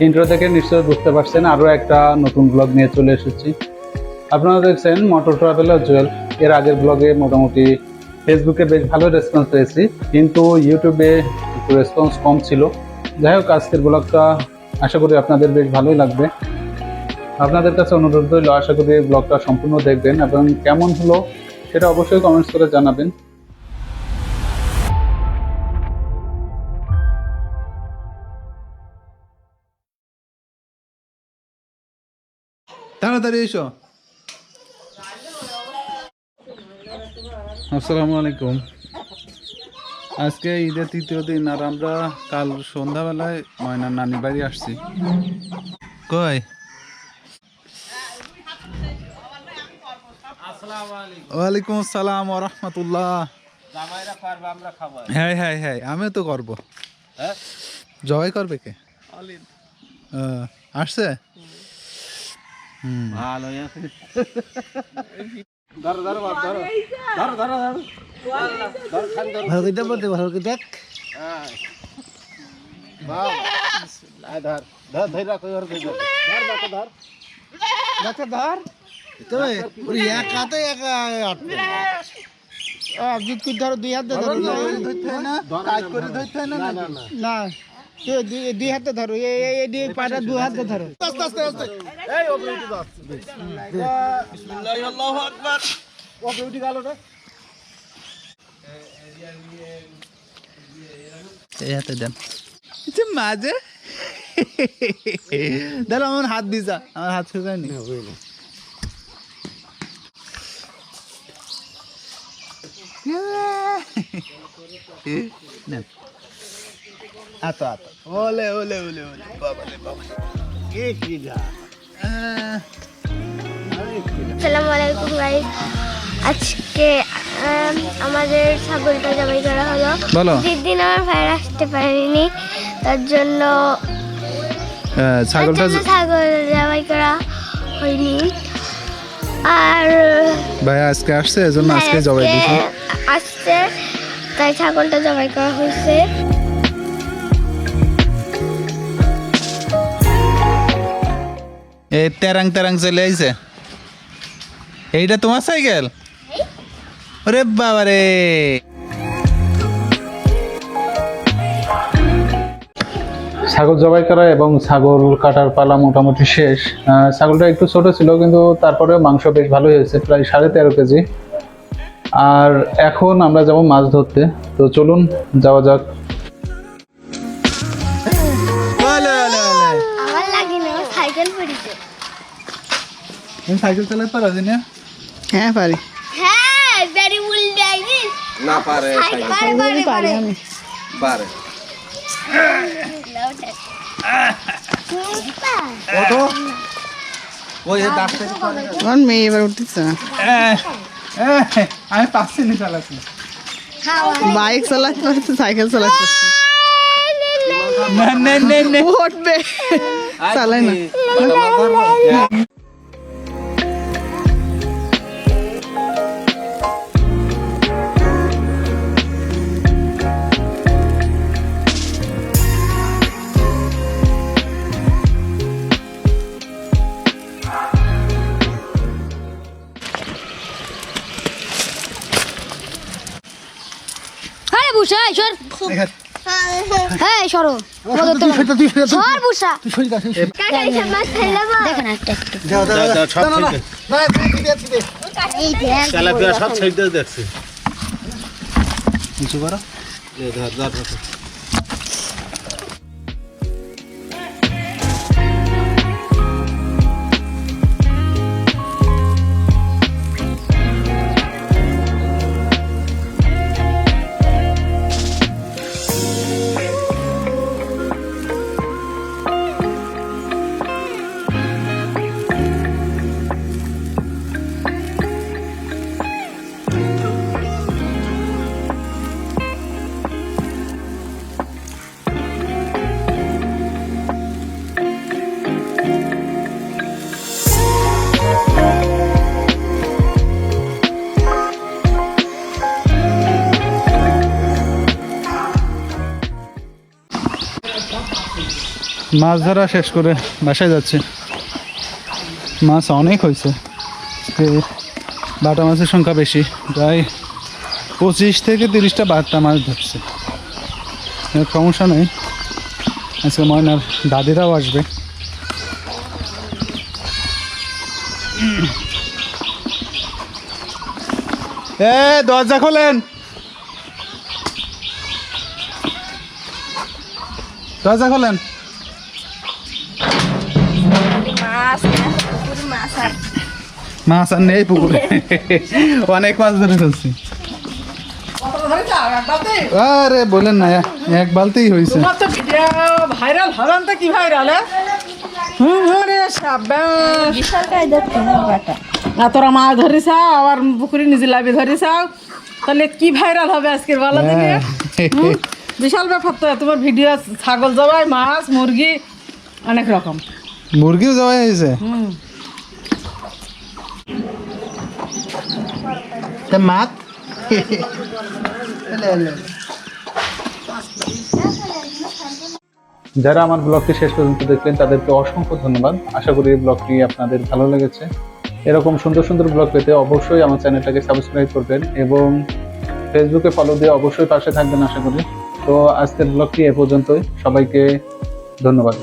Intro থেকে নিশ্চয়ই বুঝতে পারছেন আরও একটা নতুন ব্লগ নিয়ে চলে এসেছি। আপনারা দেখছেন মোটর ট্রাভেলার জুয়েল। এর আগের ব্লগে মোটামুটি ফেসবুকে বেশ ভালো রেসপন্স পেয়েছি, কিন্তু ইউটিউবে একটু রেসপন্স কম ছিল। যাই হোক, আজকের ব্লগটা আশা করি আপনাদের বেশ ভালোই লাগবে। আপনাদের কাছে অনুরোধ রইল, আশা করি ব্লগটা সম্পূর্ণ দেখবেন এবং কেমন হলো সেটা অবশ্যই কমেন্টস করে জানাবেন। তাড়াতাড়ি এসো। আসসালামু আলাইকুম। আজকে ঈদের তৃতীয় দিন, আর আমরা কাল সন্ধ্যাবেলায় ময়নার নানি বাড়ি আসছি। কই ওয়ালাইকুম আসসালাম ওয়া রাহমাতুল্লাহ। হ্যাঁ হ্যাঁ হ্যাঁ, আমিও তো করবো। জবাই করবে কে? আসছে। ভালো ভালো দেখ ধর দুই হাতে ধরো না, দুই হাতে ধরো, এই পাটা দুই হাতে ধরো। এই হাতে দেন মাঝে। দাঁড়া, আমার হাত দিছা, আমার হাত শুকায়নি। ওলে ওলে ওলে ওলে বাবালে বাবালে। আসসালামু আলাইকুম গাইস। আজকে আমাদের ছাগলটা জবাই করা হলো। বলো। যেদিন আমার ভাই আসতে পারেনি, তার জন্য ছাগল জবাই করা হয়নি। আর ভাই আজকে আসছে, এজন্য আজকে জবাই দিছি। আসছে, তাই ছাগলটা জবাই করা হয়েছে। এই তেরাং তেরাং চলে আইছে। এইটা তোমার সাইকেল? ওরে বাবা রে। ছাগল জবাই করা এবং ছাগল কাটার পালা মোটামুটি শেষ। ছাগলটা একটু ছোট ছিল, কিন্তু তারপরে মাংস বেশ ভালোই হয়েছে, প্রায় 13.5 কেজি। আর এখন আমরা যাব মাছ ধরতে, তো চলুন যাওয়া যাক। আমার লাগে না, সাইকেল পড়েছে। তুমি সাইকেল চালাতে পারো না? হ্যাঁ পারি। হ্যাঁ, ভেরি উইল ডাইনি না পারে পারে আমি পারে ওই ডাক্তার আমার মেয়ে এবার উঠতেছে না। আমি পাচ্ছি না চালাচ্ছি। বাইক চালাতে পারছে, সাইকেল চালাতে পারছে। না না না না, উঠবে, চালাই না। হ্যাঁ বুসা সর। হ্যাঁ সরো, সর বুসা। কাকা এসে মাছ খাইলাম। দেখেন একটা একটু এই দেখ তেলাপিয়া সব সাইড দিয়ে দেখছি। কিছু করো। ধর ধর ধর। মাছ ধরা শেষ করে বাসায় যাচ্ছে। মাছ অনেক হয়েছে, বাটা মাছের সংখ্যা বেশি, প্রায় 25 থেকে 30টা বাটা মাছ ধরছে। সমস্যা নেই, আজকে ময়নার দাদিরাও আসবে। দরজা খোলেন, দরজা খোলেন। মাছ আর নেই পুকুরে, অনেক মাছ ধরে ফেলছি। আরে বলেন না, এক বালতিই হয়েছে। ভাইরাল হলাম তো কি ভাইরাল তোরা মাছ ধরিস আবার পুকুরে নিজে লাভে ধরিস, তাহলে কি ভাইরাল হবে আজকের বেলা থেকে? বিশাল ব্যাপার তো, তোমার ভিডিও ছাগল জবাই, মাছ, মুরগি, অনেক রকম। মুরগিও জবাই হয়েছে। মাছ যারা আমার ব্লগটি শেষ পর্যন্ত দেখলেন তাদেরকে অসংখ্য ধন্যবাদ। আশা করি এই ব্লগটি আপনাদের ভালো লেগেছে। এরকম সুন্দর সুন্দর ব্লগ পেতে অবশ্যই আমার চ্যানেলটাকে সাবস্ক্রাইব করবেন এবং ফেসবুকে ফলো দিয়ে অবশ্যই পাশে থাকবেন আশা করি। তো আজকের ব্লগটি এ পর্যন্তই, সবাইকে ধন্যবাদ।